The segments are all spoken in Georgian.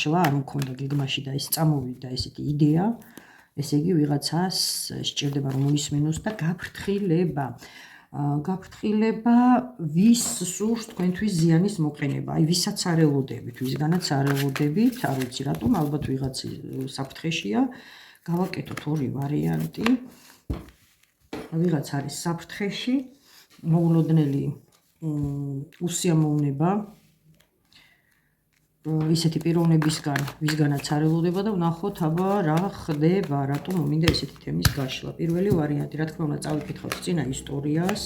გაშლა არ მქონდა გეგმაში და ეს წამოვიდა ესეთი იდეა, ესე იგი ვიღაცას სჭირდება რომ მოისმინოს და გაფრთხილება. გაფრთხილება ვის სურს თქვენთვის ზიანის მოყენება, აი ვისაც არ ელოდებით, ვისგანაც არ ელოდებით, არ ვიცი რატომ, ალბათ ვიღაც საფრთხეშია, გავაკეთოთ ორი ვარიანტი. ვიღაც არის საფრთხეში, მოულოდნელი უსიამოვნება ისეთი პიროვნებისგან, ვისგანაც არ ელოდება და ვნახოთ აბა რა ხდება, რატომ მომინდა ესეთი თემის გაშლა. პირველი ვარიანტი, რა თქმა უნდა, წავიკითხავთ წინა ისტორიას,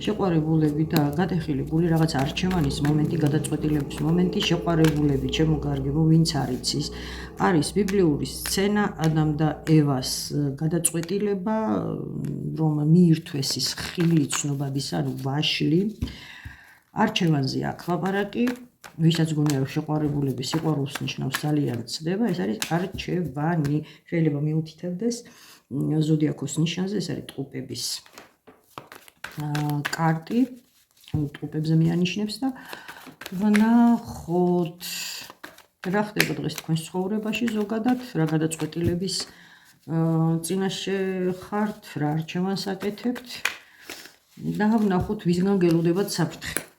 შეყვარებულები და გადახილებული რაღაც არჩევანის მომენტი, გადაწყვეტილების მომენტი, შეყვარებულები, ჩემო კარგებო, ვინც არ იცის, არის ბიბლიური სცენა ადამ და ევას გადაწყვეტილება, რომ მიირთვეს ის ხილი ცნობადისა, ანუ ვაშლი. არჩევანზე აქ ლაპარაკი, ვისაც გონია რომ შეყვარებულების სიყვარულს ნიშნავს ძალიან ცდება, ეს არის არჩევანი. შეიძლება მიუთითებდეს ზოდიაქოს ნიშანზე, ეს არის ტყუპების კარტი, ტყუპებზე მიანიშნებს და ვნახოთ რა ხდება დღეს თქვენს ცხოვრებაში ზოგადად, რა გადაწყვეტილების წინაშე ხართ, რა არჩევანს აკეთებთ და ვნახოთ ვისგან გელოდებათ საფრთხე.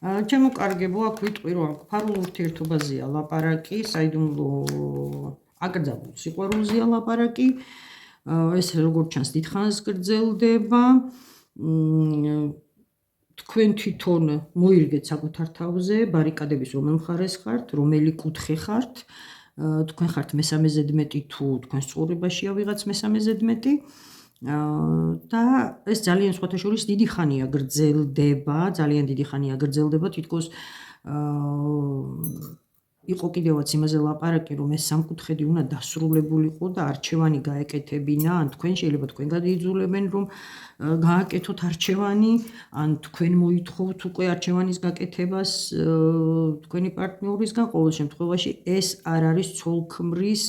ჩემო კარგებო, აქ ვიტყვი რომ ფარულ ურთიერთობაზეა ლაპარაკი, საიდუმლო აკრძალულ სიყვარულზეა ლაპარაკი. ეს როგორც ჩანს დიდხანს გრძელდება. თქვენ თვითონ მოირგეთ საკუთარ თავზე, ბარიკადების რომელ მხარეს ხართ, რომელი კუთხე ხართ, თქვენ ხართ მესამე-ზედმეტი თუ თქვენს ცხოვრებაშია ვიღაც მესამე-ზედმეტი. და ეს ძალიან სხვათა შორის დიდი ხანია გრძელდება, ძალიან დიდი ხანია გრძელდება, თითქოს იყო კიდევაც იმაზე ლაპარაკი, რომ ეს სამკუთხედი უნდა დასრულებულიყო და არჩევანი გაეკეთებინა, ან თქვენ შეიძლება თქვენ გადაიძულებენ რომ გააკეთოთ არჩევანი, ან თქვენ მოითხოვთ უკვე არჩევანის გაკეთებას თქვენი პარტნიორისგან, ყოველ შემთხვევაში ეს არ არის ცოლ-ქმრის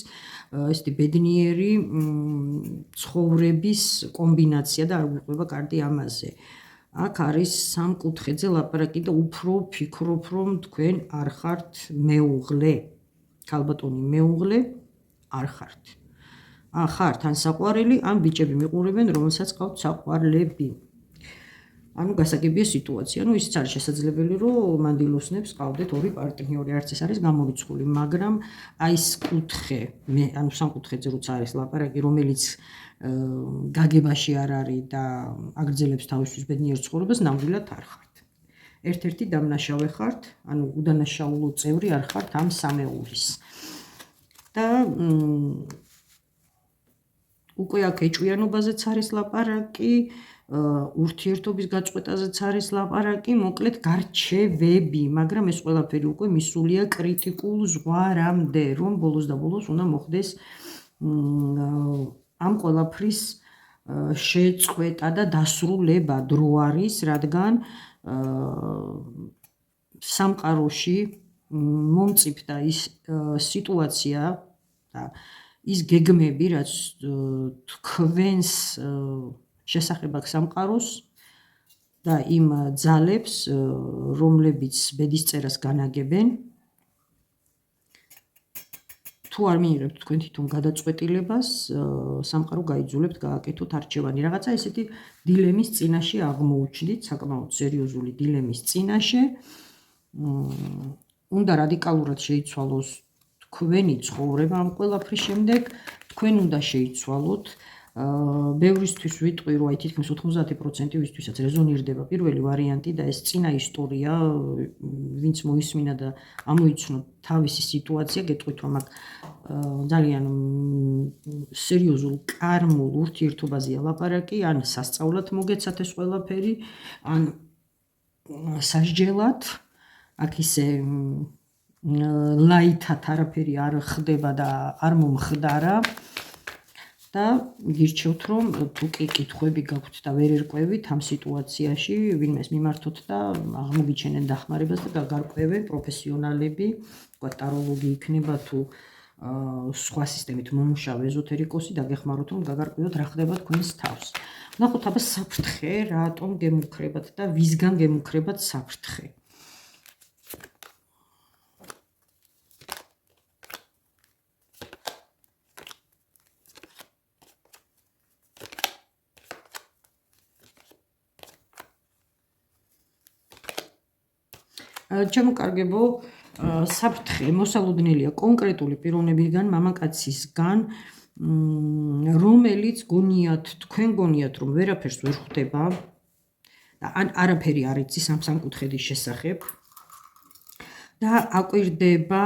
ესეთი ბედნიერი ცხოვრების კომბინაცია და არ გვიყვება კარტი ამაზე. აქ არის სამკუთხედზე ლაპარაკი და უფრო ფიქრობ რომ თქვენ არ ხართ მეუღლე. ქალბატონი მეუღლე არ ხართ. ხართ ან საყვარელი, ან ბიჭები მიყურებენ, რომელსაც ყავთ საყვარლები. ანუ გასაგებია სიტუაცია, ну ისიც არის შესაძლებელი რომ მანდილოსნებს ყავდეთ ორი პარტნიორი, არც ეს არის გამორიცხული, მაგრამ აი ეს კუთხე, ანუ სამკუთხედზე როცა არის ლაპარაკი, რომელიც გაგებაში არ არის და აგრძელებს თავისთვის ბედნიერ ცხოვრებას, ნამდვილად არ ხართ. ერთ-ერთი დამნაშავე ხართ, ანუ უდანაშაულო წევრი არ ხართ ამ სამეულის. და უკვე აქ ეჭვიანობაზეც არის ლაპარაკი, ურთიერთობის გაწყვეტაზეც არის ლაპარაკი, მოკლედ გარჩევები, მაგრამ ეს ყველაფერი უკვე მისულია კრიტიკულ ზღვარამდე, რომ ბოლოს და ბოლოს უნდა მოხდეს ამ ყველაფრის შეწყვეტა და დასრულება დრო არის, რადგან სამყაროში მომწიფდა ის სიტუაცია და ის გეგმები, რაც თქვენს შესახებ აქვს სამყაროს და იმ ძალებს, რომლებიც ბედისწერას განაგებენ, თუ არ მიიღებთ თქვენ თვითონ გადაწყვეტილებას, სამყარო გაიძულებთ გააკეთოთ არჩევანი. რაღაცა ესეთი დილემის წინაშე აღმოუჩნდით, საკმაოდ სერიოზული დილემის წინაშე. უნდა რადიკალურად შეიცვალოს თქვენი ცხოვრება ამ ყველაფრის შემდეგ, თქვენ უნდა შეიცვალოთ. ბევრისთვის ვიტყვი, რომ აი თითქმის 90% ვისთვისაც რეზონირდება პირველი ვარიანტი და ეს წინა ისტორია, ვინც მოისმინა და ამოიცნო თავისი სიტუაცია, გეტყვით რომ აქ ძალიან სერიოზულ კარმულ ურთიერთობაზეა ლაპარაკი, ან სასწაულად მოგეცათ ეს ყველაფერი, ან სასჯელად, აქ ისე ლაითად არაფერი არ ხდება და არ მომხდარა. და გირჩევთ რომ თუ კი კითხვები გაქვთ და ვერ ერკვევით ამ სიტუაციაში ვინმეს მიმართოთ და აღმოგიჩენენ დახმარებას და გაგარკვევენ პროფესიონალები, ვთქვათ ტაროლოგი იქნება თუ სხვა სისტემით მომუშავე ეზოთერიკოსი დაგეხმაროთ რომ გაგარკვიოთ რა ხდება თქვენს თავს. ნახოთ აბა საფრთხე რატომ გემუქრებათ და ვისგან გემუქრებათ საფრთხე. ჩემოკარგებო, საფრთხე მოსალოდნელია კონკრეტული პიროვნებიდან, მამაკაცისგან, რომელიც გონიათ, თქვენ გონიათ, რომ ვერაფერს ვერ ხვდება და არაფერი არ იცის ამ სამკუთხედის შესახებ და აკვირდება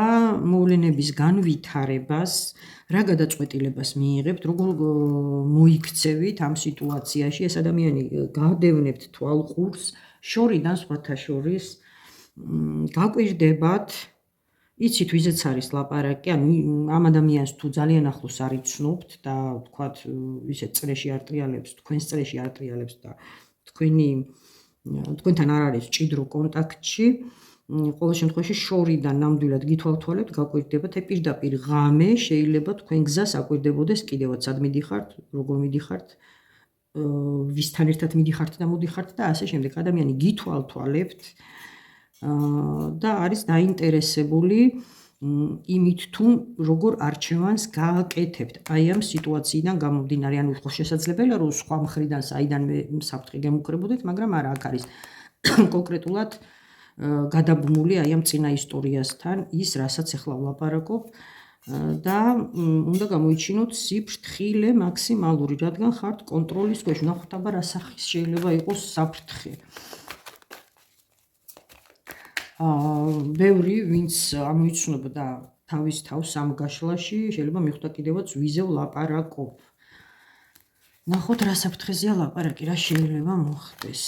მოვლენების განვითარებას, რა გადაწყვეტილებას მიიღებთ, როგორ მოიქცევით ამ სიტუაციაში, ეს ადამიანი გადევნებთ თვალყურს, შორიდან სხვათა შორის გაკვირდებათ, იცით ვიზეც არის ლაპარაკი, ანუ ამ ადამიანს თუ ძალიან ახლოს არ იცნობთ და თქვათ ისე წრეში არ ტრიალებს, თქვენს წრეში არ ტრიალებს და თქვენთან არ არის ჭიდრო კონტაქტში, ყოველ შემთხვევაში შორიდან ნამდვილად გითვალთვალებთ, გაკვირდებათ, პირდაპირ ღამე შეიძლება თქვენ გზას აკვირდებოდეს კიდევაც სად მიდიხართ, როგორ მიდიხართ, ვისთან ერთად მიდიხართ და მოდიხართ და ასე შემდეგ. ადამიანი გითვალთვალებთ და არის დაინტერესებული იმით თუ როგორ არჩევანს გააკეთებთ აი ამ სიტუაციიდან გამომდინარე, ანუ ხო შესაძლებელია რომ სხვა მხრიდან საიდანვე საფრთხე გემუქრებოდეთ, მაგრამ არა, აქ არის კონკრეტულად გადაბმული აი ამ წინა ისტორიასთან ის, რასაც ახლა ვლაპარაკობ და უნდა გამოიჩინოთ სიფრთხილე მაქსიმალური, რადგან ხართ კონტროლის ქვეშ. ნახოთ აბა რა სახის შეიძლება იყოს საფრთხე. ბევრი ვინც ამოიცნობდა თავის თავს ამ გაშლაში, შეიძლება მიხვდა კიდევაც ვიზე ვლაპარაკობ. ნახოთ რა საფრთხეზეა ლაპარაკი, რა შეიძლება მოხდეს.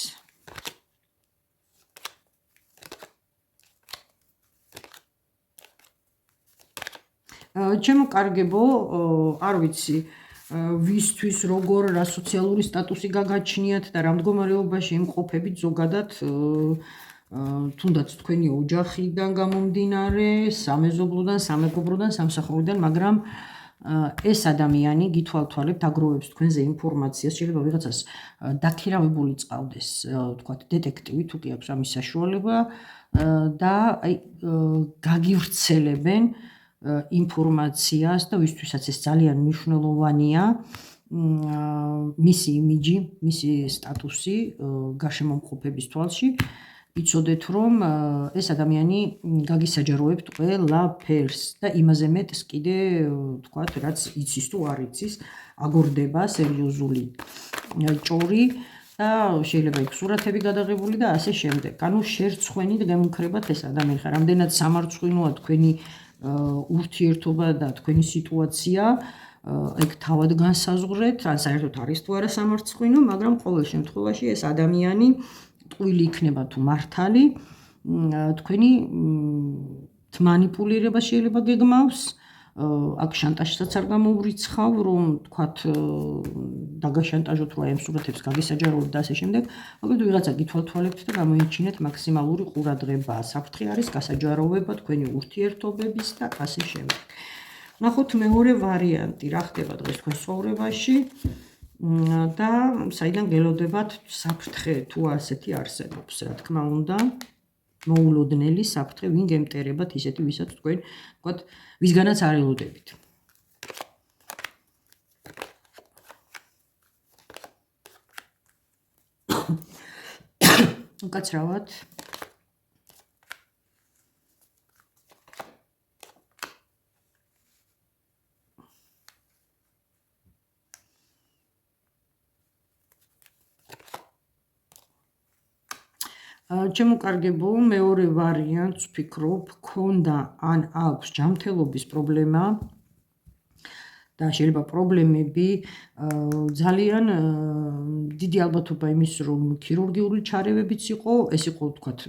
ჩემოკარგებო, არ ვიცი ვისთვის როგორ რა სოციალური სტატუსი გაგაჩნიათ და რა მდგომარეობაში იმყოფებით ზოგადად თუნდაც თქვენი ოჯახიდან გამომდინარე, სამეზობლოდან, სამეგობროდან, სამსახურიდან, მაგრამ ეს ადამიანი გითვალთვალებთ, აგროვებს თქვენზე ინფორმაციას, შეიძლება ვიღაცას დაქირავებული წყავდეს, თქვათ დეტექტივი თუ კი აქვს ამის საშუალება და აი გაგივრცელებენ ინფორმაციას და ვისთვისაც ეს ძალიან მნიშვნელოვანია, მისი იმიჯი, მისი სტატუსი გარშემომყოფების თვალში, იცოდეთ რომ ეს ადამიანი გაგისაჯაროებთ ყველაფერს და იმაზე მეტს კიდე თქვათ რაც იცის თუ არ იცის, აგორდება სერიოზული ჭორი და შეიძლება იქ სურათები გადაღებული და ასე შემდეგ. ანუ შერცხვენით გემუქრებათ ეს ადამიანი, რამდენად სამარცხვინოა თქვენი ურთიერთობა და თქვენი სიტუაცია, ეგ თავად განსაზღვრეთ, ან საერთოდ არის თუ არა სამარცხვინო, მაგრამ ყოველ შემთხვევაში ეს ადამიანი ტყუილი იქნება თუ მართალი, თქვენი მანიპულირება შეიძლება გეგმავს, აქ შანტაჟსაც არ გამოვრიცხავ, რომ თქვათ დაგაშანტაჟოთ, რომ აი ამ სურათებს გაგისაჯაროებთ და ასე შემდეგ, მოკლედ ვიღაცა გითვალთვალებთ და გამოიჩინეთ მაქსიმალური ყურადღება. საფრთხე არის გასაჯაროვება თქვენი ურთიერთობების და ასე შემდეგ. ნახოთ მეორე ვარიანტი, რა ხდება დღეს თქვენ ცხოვრებაში და საიდან გელოდებათ საფრთხე თუ ასეთი არსებობს, რა თქმა უნდა, მოულოდნელი საფრთხე, ვინ გემტერებათ ისეთი, ვისაც თქვენ, თქვათ, ვისგანაც არ ელოდებით. უკაცრავად. ჩემოკარგებო, მეორე ვარიანტს ვფიქრობ, ქონდა ან აქვს ჯანმრთელობის პრობლემა და შეიძლება პრობლემები ძალიან დიდი ალბათობა იმის რომ ქირურგიული ჩარევებიც იყო, ეს იყო ვთქვათ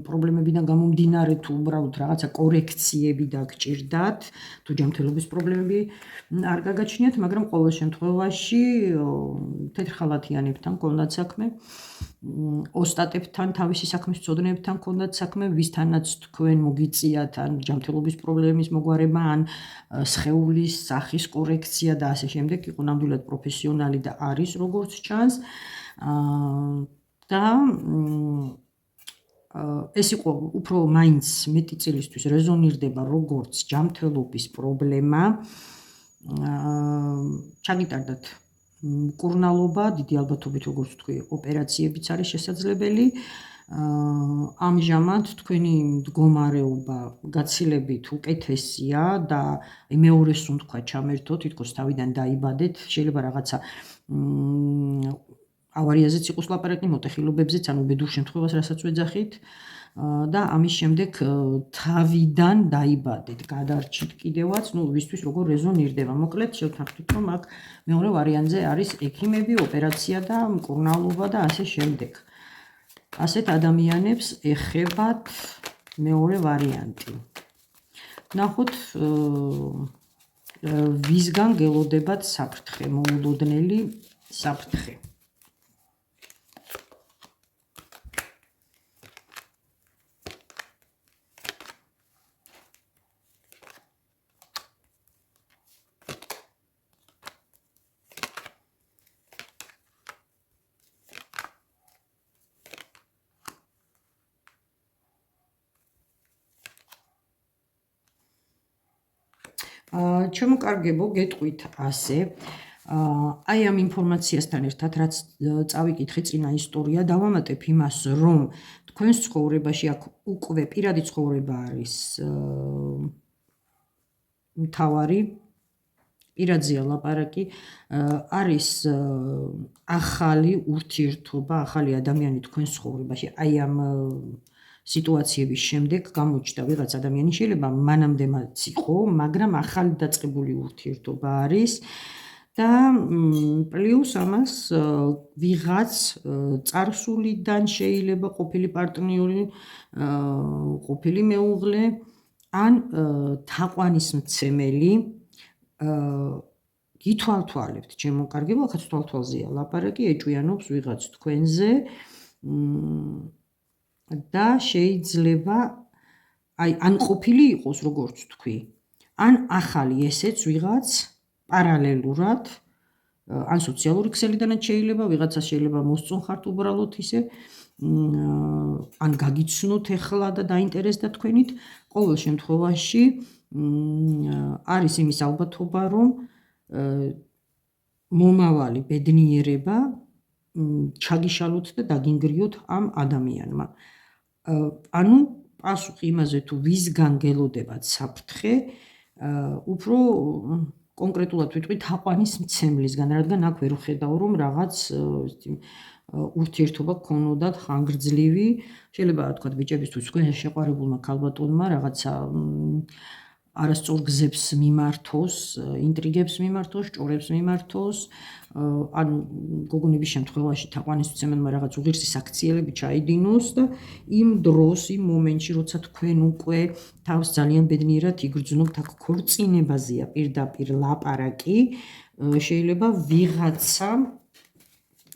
პრობლემებიდან გამომდინარე თუ უბრალოდ რაღაცა კორექციები დაგჭირდათ, თუ ჯანმრთელობის პრობლემები არ გაგაჩნიათ, მაგრამ ყოველ შემთხვევაში თეთრხალათიანებთან ჰქონდათ საქმე, ოსტატებთან, თავისი საქმის მცოდნეებთან ჰქონდათ საქმე, ვისთანაც თქვენ მოგიწიათ ან ჯანმრთელობის პრობლემის მოგვარება, ან სხეულის სახის კორექცია და ასე შემდეგ, იყო ნამდვილად პროფესიონალი და არის როგორც ჩანს. და ეს იყო უფრო მაინც მეტი წილისთვის რეზონირდება როგორც ჯანმრთელობის პრობლემა. ჩაგიტარდათ მკურნალობა, დიდი ალბათობით როგორც ვთქვი, ოპერაციებიც არის შესაძლებელი. ამჟამად თქვენი მდგომარეობა გაცილებით უკეთესია და მეორეს რომ თქვა ჩამერთო, თითქოს თავიდან დაიბადეთ, შეიძლება რაღაცა ავარიაზეც იყოს ლაპარაკი, მოტეხილობებზეც, ანუ ბედურ შემთხვევას რასაც ვეძახით და ამის შემდეგ თავიდან დაიბადეთ, გადარჩით კიდევაც, ვისთვის როგორ რეზონირდება. მოკლედ შევთანხმდით, რომ აქ მეორე ვარიანტზე არის ექიმები, ოპერაცია და მკურნალობა და ასე შემდეგ. ასეთ ადამიანებს ეხებათ მეორე ვარიანტი. ნახოთ ვისგან გელოდებათ საფრთხე, მოულოდნელი საფრთხე. ჩემოკარგებო, გეტყვით ასე. აი ამ ინფორმაციასთან ერთად, რაც წავიკითხე წინა ისტორია, დავამატებ იმას, რომ თქვენს ცხოვრებაში აქ უკვე პირადი ცხოვრება არის მთავარი, პირადზეა ლაპარაკი, არის ახალი ურთიერთობა, ახალი ადამიანი თქვენს ცხოვრებაში. აი ამ სიტუაციების შემდეგ გამოჩნდა ვიღაც ადამიანი, შეიძლება მანამდემაც იყო, მაგრამ ახალი დაწყებული ურთიერთობა არის და პლუს ამას ვიღაც წარსულიდან შეიძლება ყოფილი პარტნიორი, ყოფილი მეუღლე ან თაყვანისმცემელი გითვალთვალებთ, ჩემოკარგებო, ახაც თვალთვალზეა ლაპარაკი, ეჭვიანობს ვიღაც თქვენზე და შეიძლება აი ან ყოფილი იყოს როგორც თქვი, ან ახალი ესეც ვიღაც პარალელურად, ან სოციალური ქსელიდანაც შეიძლება, ვიღაცას შეიძლება მოსწონხართ უბრალოდ ისე, ან გაგიცნოთ ეხლა და დაინტერესდა თქვენით, ყოველ შემთხვევაში არის იმის ალბათობა, რომ მომავალი ბედნიერება ჩაგიშალოთ და დაგინგრიოთ ამ ადამიანმა. ანუ პასუხი იმაზე თუ ვისგან გელოდებათ საფრთხე, უფრო კონკრეტულად ვიტყვი თაყვანისმცემლისგან, რადგან აქ ვერ ვხედავ, რომ რაღაც ურთიერთობა გქონოდათ ხანგრძლივი, შეიძლება თქვათ ბიჭებისთვის თქვენ შეყვარებულმა ქალბატონმა რაღაცა არასწორ გზებს მიმართოს, ინტრიგებს მიმართოს, ჭორებს მიმართოს, ანუ გოგონების შემთხვევაში თაყვანისმცემელმა რაღაც უღირსი საქციელები ჩაიდინოს და იმ დროს, იმ მომენტში, როცა თქვენ უკვე თავს ძალიან ბედნიერად იგრძნობთ, აქ ქორწინებაზეა პირდაპირ ლაპარაკი, შეიძლება ვიღაცა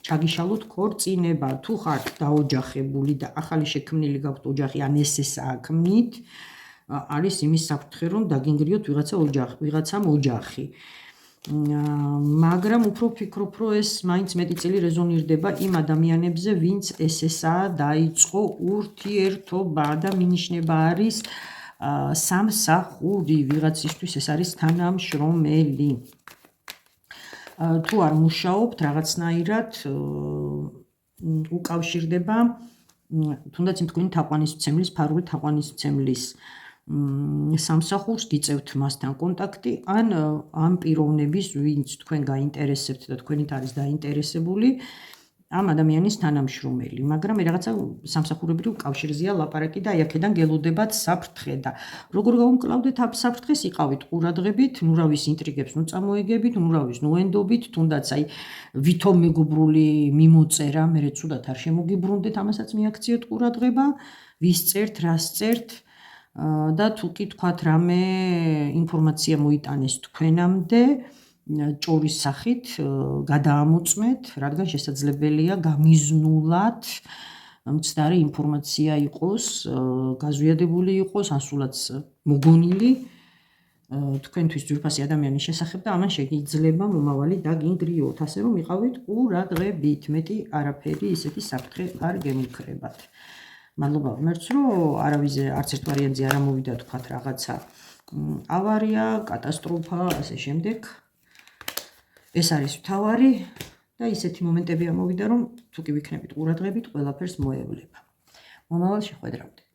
ჩაგიშალოთ ქორწინება, თუ ხართ დაოჯახებული და ახალი შექმნილი გაქვთ ოჯახი, ან ესე საქმნით, არის იმის საფრთხე, რომ დაგინგრიოთ ვიღაცამ ოჯახი. მაგრამ უფრო ვფიქრობ, რომ ეს მაინც მეტი წილი რეზონირდება იმ ადამიანებზე, ვინც ესესაა დაიწყო ურთიერთობა და მინიშნება არის სამსახური, ვიღაცისთვის ეს არის თანამშრომელი. თუ არ მუშაობთ, რაღაცნაირად უკავშირდება თუნდაც იმ თქვენი თაყვანისმცემლის, ფარული თაყვანისმცემლის სამსახურს, გიწევთ მასთან კონტაქტი, ან ამ პიროვნების, ვინც თქვენ გაინტერესებთ და თქვენით არის დაინტერესებული, ამ ადამიანის თანამშრომელი, მაგრამ რაღაცა სამსახურებრივ კავშირზეა ლაპარაკი და აი აქედან გელოდებათ საფრთხე და როგორ გავუმკლავდეთ ამ საფრთხეს? იყავით ყურადღებით, ნუ რა ვის ინტრიგებს ნუ წამოეგებით, ნუ რა ვის ნუ ენდობით, თუნდაც აი ვითომ მეგობრული მიმოწერა, მე ცუდად არ შემოგიბრუნდეთ, ამასაც მიაქციოთ ყურადღება, ვის წერთ, რას წერთ და თუ კი თქვათ რამე ინფორმაცია მოიტანეს თქვენამდე ჭორის სახით გადაამოწმეთ, რადგან შესაძლებელია გამიზნულად მცდარი ინფორმაცია იყოს, გაზვიადებული იყოს, ან სულაც მოგონილი თქვენთვის ძვირფასი ადამიანის შესახებ და ამან შეიძლება მომავალი დაგინგრიოთ, ასე რომ იყავით ყურადღებით, მეტი არაფერი ისეთი საფრთხე არ გემუქრებათ. მადლობა ღმერთს, რომ არავის არც ერთ ვარიანტზე არ ამოვიდა თქვათ რაღაცა ავარია, კატასტროფა, ასე შემდეგ. ეს არის მთავარი და ისეთი მომენტები ამოვიდა, რომ თუ კი ვიქნებით ყურადღებით, ყველაფერს მოევლება. მომავალ შეხვედრამდე.